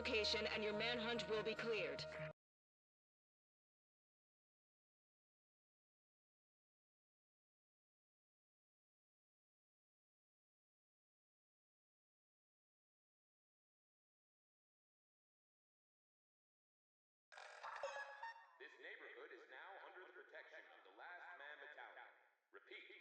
location and your manhunt will be cleared. This neighborhood is now under the protection of the Last Man Battalion. Repeat.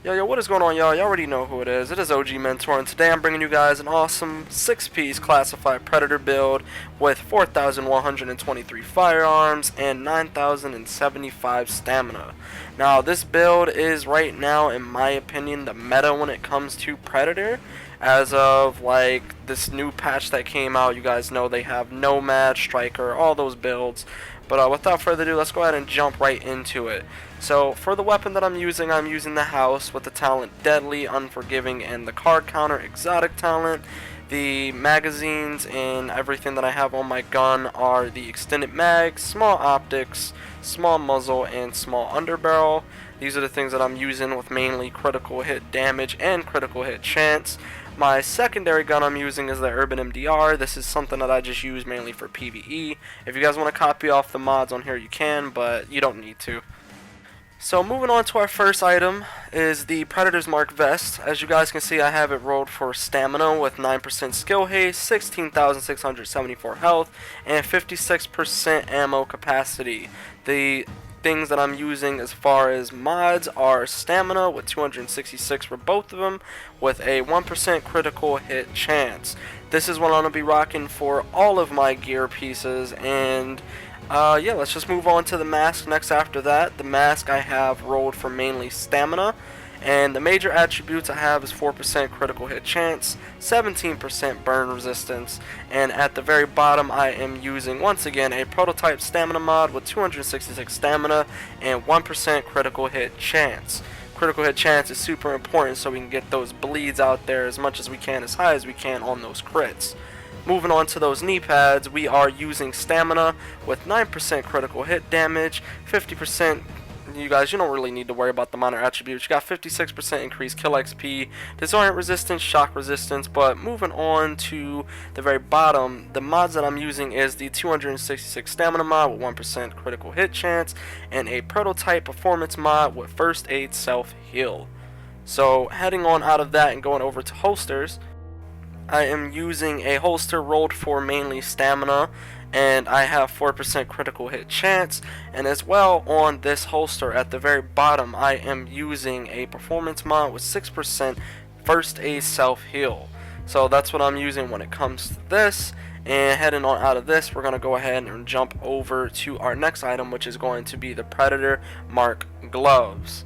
Yo, what is going on, y'all? Y'all already know who it is. It is OG Mentor, and today I'm bringing you guys an awesome 6-piece classified Predator build with 4,123 firearms and 9,075 stamina. Now, this build is right now, in my opinion, the meta when it comes to Predator. As of, like, this new patch that came out, you guys know they have Nomad, Striker, all those builds. But without further ado, let's go ahead and jump right into it. So, for the weapon that I'm using the House with the talent Deadly, Unforgiving, and the card counter Exotic talent. The magazines and everything that I have on my gun are the extended mag, small optics, small muzzle, and small underbarrel. These are the things that I'm using with mainly critical hit damage and critical hit chance. My secondary gun I'm using is the Urban MDR. This is something that I just use mainly for PvE. If you guys want to copy off the mods on here, you can, but you don't need to. So moving on to our first item is the Predator's Mark vest. As you guys can see, I have it rolled for stamina with 9% skill haste, 16,674 health, and 56% ammo capacity. The things that I'm using as far as mods are stamina with 266 for both of them with a 1% critical hit chance. This is what I'm going to be rocking for all of my gear pieces, and yeah, let's just move on to the mask next after that. The mask I have rolled for mainly stamina, and the major attributes I have is 4% critical hit chance, 17% burn resistance, and at the very bottom I am using once again a prototype stamina mod with 266 stamina and 1% critical hit chance. Critical hit chance is super important so we can get those bleeds out there as much as we can, as high as we can on those crits. Moving on to those knee pads, we are using stamina with 9% critical hit damage, 50%, you don't really need to worry about the minor attributes. You got 56% increased kill XP, disorient resistance, shock resistance. But moving on to the very bottom, the mods that I'm using is the 266 stamina mod with 1% critical hit chance, and a prototype performance mod with first aid self heal. So heading on out of that and going over to holsters, I am using a holster rolled for mainly stamina, and I have 4% critical hit chance. And as well, on this holster at the very bottom, I am using a performance mod with 6% first aid self heal. So that's what I'm using when it comes to this. And heading on out of this, we're going to go ahead and jump over to our next item, which is going to be the Predator Mark gloves.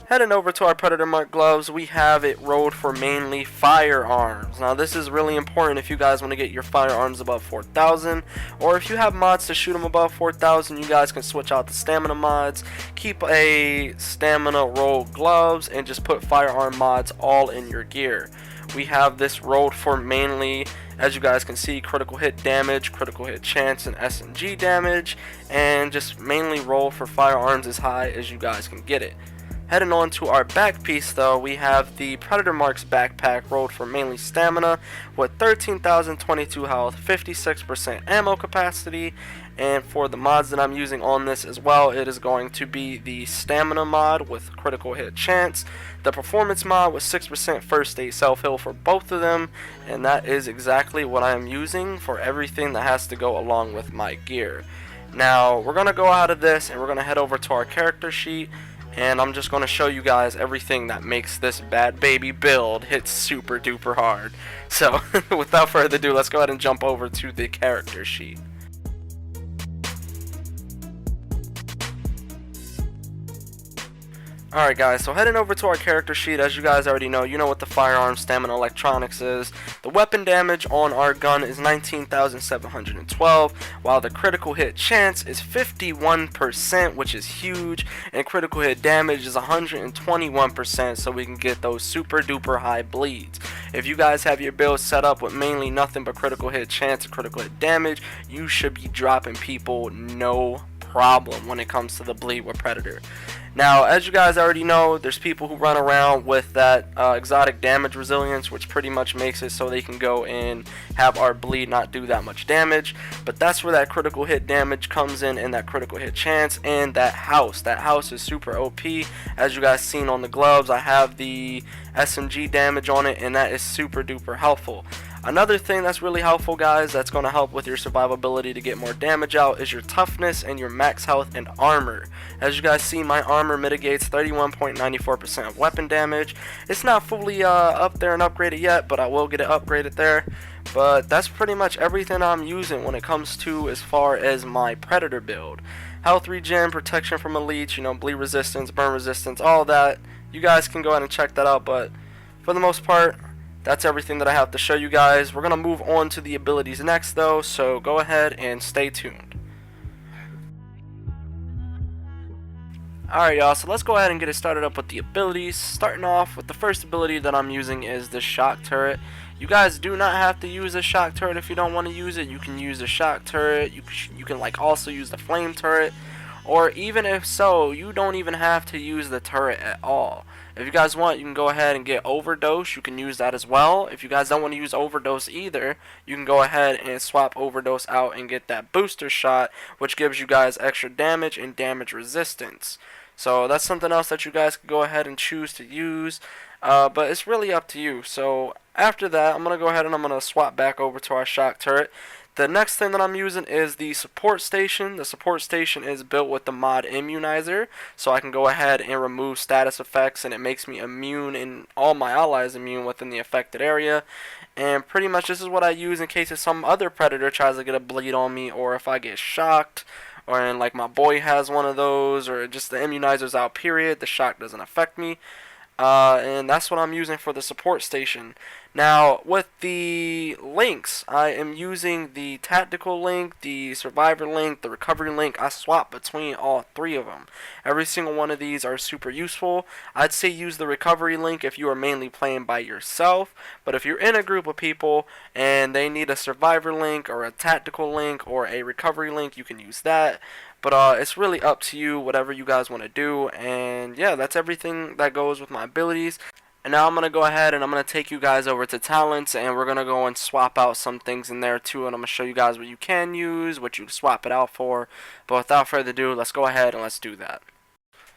Heading over to our Predator Mark gloves, we have it rolled for mainly firearms. Now this is really important if you guys want to get your firearms above 4,000, or if you have mods to shoot them above 4,000, you guys can switch out the stamina mods, keep a stamina roll gloves, and just put firearm mods all in your gear. We have this rolled for mainly, as you guys can see, critical hit damage, critical hit chance, and SMG damage, and just mainly roll for firearms as high as you guys can get it. Heading on to our back piece though, we have the Predator Marks backpack rolled for mainly stamina with 13,022 health, 56% ammo capacity, and for the mods that I'm using on this as well, it is going to be the stamina mod with critical hit chance, the performance mod with 6% first aid self heal for both of them, and that is exactly what I am using for everything that has to go along with my gear. Now we're going to go out of this and we're going to head over to our character sheet. and I'm just going to show you guys everything that makes this bad baby build hit super duper hard. So without further ado, let's go ahead and jump over to the character sheet. Alright guys, so heading over to our character sheet, as you guys already know, you know what the firearm stamina electronics is. The weapon damage on our gun is 19,712, while the critical hit chance is 51%, which is huge, and critical hit damage is 121%, so we can get those super duper high bleeds. If you guys have your build set up with mainly nothing but critical hit chance and critical hit damage, you should be dropping people no problem when it comes to the bleed with Predator. Now, as you guys already know, there's people who run around with that exotic damage resilience, which pretty much makes it so they can go and have our bleed not do that much damage. But that's where that critical hit damage comes in, and that critical hit chance, and that house. That house is super OP. As you guys seen on the gloves, I have the SMG damage on it, and that is super duper helpful. Another thing that's really helpful, guys, that's going to help with your survivability to get more damage out is your toughness and your max health and armor. As you guys see, my armor mitigates 31.94% of weapon damage. It's not fully up there and upgraded yet, but I will get it upgraded there. But that's pretty much everything I'm using when it comes to as far as my Predator build. Health regen, protection from elites, you know, bleed resistance, burn resistance, all that. You guys can go ahead and check that out, but for the most part, that's everything that I have to show you guys. We're going to move on to the abilities next though, so go ahead and stay tuned. Alright y'all, so let's go ahead and get it started up with the abilities. Starting off with the first ability that I'm using is the shock turret. You guys do not have to use a shock turret if you don't want to use it. You can use the shock turret, you can like also use the flame turret, or even if so, you don't even have to use the turret at all. If you guys want, you can go ahead and get overdose. You can use that as well. If you guys don't want to use overdose either, you can go ahead and swap overdose out and get that booster shot, which gives you guys extra damage and damage resistance. So that's something else that you guys can go ahead and choose to use, but it's really up to you. So after that, I'm going to go ahead and I'm going to swap back over to our shock turret. The next thing that I'm using is the support station. The support station is built with the mod immunizer, so I can go ahead and remove status effects, and it makes me immune and all my allies immune within the affected area. And pretty much this is what I use in case if some other predator tries to get a bleed on me, or if I get shocked, or and like my boy has one of those, or just the immunizer's out period, the shock doesn't affect me. And that's what I'm using for the support station. Now with the links, I am using the tactical link, the survivor link, the recovery link. I swap between all three of them. Every single one of these are super useful. I'd say use the recovery link if you are mainly playing by yourself, but if you're in a group of people and they need a survivor link or a tactical link or a recovery link, you can use that. But it's really up to you, whatever you guys want to do. And yeah, that's everything that goes with my abilities. And now I'm going to go ahead and I'm going to take you guys over to talents, and we're going to go and swap out some things in there too, and I'm going to show you guys what you can use, what you swap it out for. But without further ado, let's go ahead and let's do that.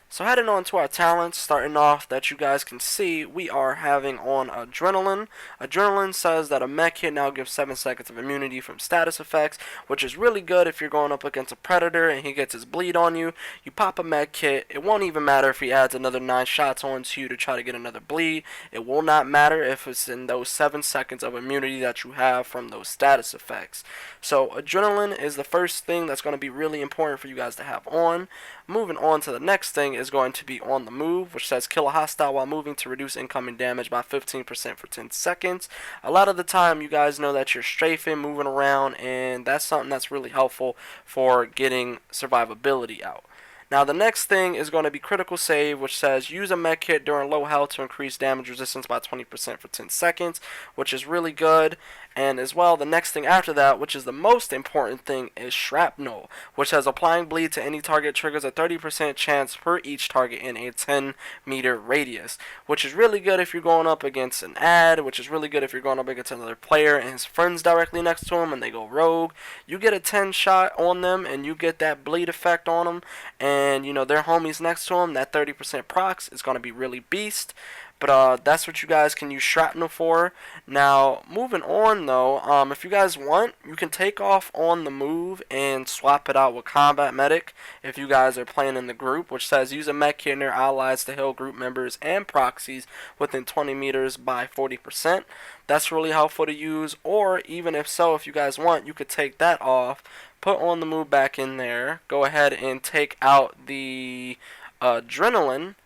So heading on to our talents, starting off that you guys can see, we are having on Adrenaline. Adrenaline says that a mech hit now gives 7 seconds of immunity from status effects, which is really good if you're going up against a predator and he gets his bleed on you. You pop a mech hit, it won't even matter if he adds another 9 shots onto you to try to get another bleed. It will not matter if it's in those 7 seconds of immunity that you have from those status effects. So Adrenaline is the first thing that's going to be really important for you guys to have on. Moving on to the next thing is going to be on the move, which says kill a hostile while moving to reduce incoming damage by 15% for 10 seconds. A lot of the time you guys know that you're strafing, moving around, and that's something that's really helpful for getting survivability out. Now the next thing is going to be critical save, which says use a mech hit during low health to increase damage resistance by 20% for 10 seconds, which is really good. And as well, the next thing after that, which is the most important thing, is shrapnel, which says applying bleed to any target triggers a 30% chance per each target in a 10-meter radius, which is really good if you're going up against an ad, which is really good if you're going up against another player and his friends directly next to him and they go rogue. You get a 10 shot on them and you get that bleed effect on them, and you know their homies next to them, that 30% procs is going to be really beast. But that's what you guys can use shrapnel for. Now, moving on though, if you guys want, you can take off on the move and swap it out with combat medic if you guys are playing in the group, which says use a mech kit near allies to heal group members and proxies within 20 meters by 40%. That's really helpful to use. Or even if so, if you guys want, you could take that off, put on the move back in there, go ahead and take out the adrenaline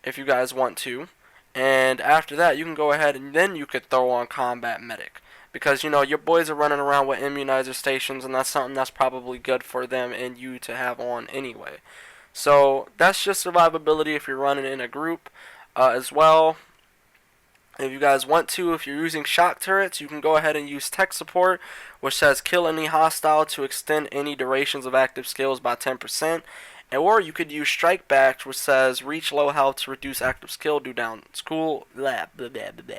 if you guys want to. And after that, you can go ahead and then you could throw on combat medic. Because, you know, your boys are running around with immunizer stations, and that's something that's probably good for them and you to have on anyway. So, that's just survivability if you're running in a group as well. If you guys want to, if you're using shock turrets, you can go ahead and use tech support, which says kill any hostile to extend any durations of active skills by 10%. Or you could use strike back, which says reach low health to reduce active skill due down school. Blah, blah, blah, blah, blah.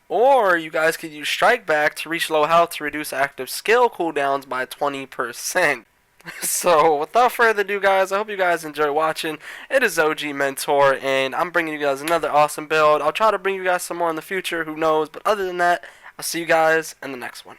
Or you guys could use strike back to reach low health to reduce active skill cooldowns by 20%. So without further ado, guys, I hope you guys enjoy watching. It is OG Mentor, and I'm bringing you guys another awesome build. I'll try to bring you guys some more in the future, who knows, but other than that, I'll see you guys in the next one.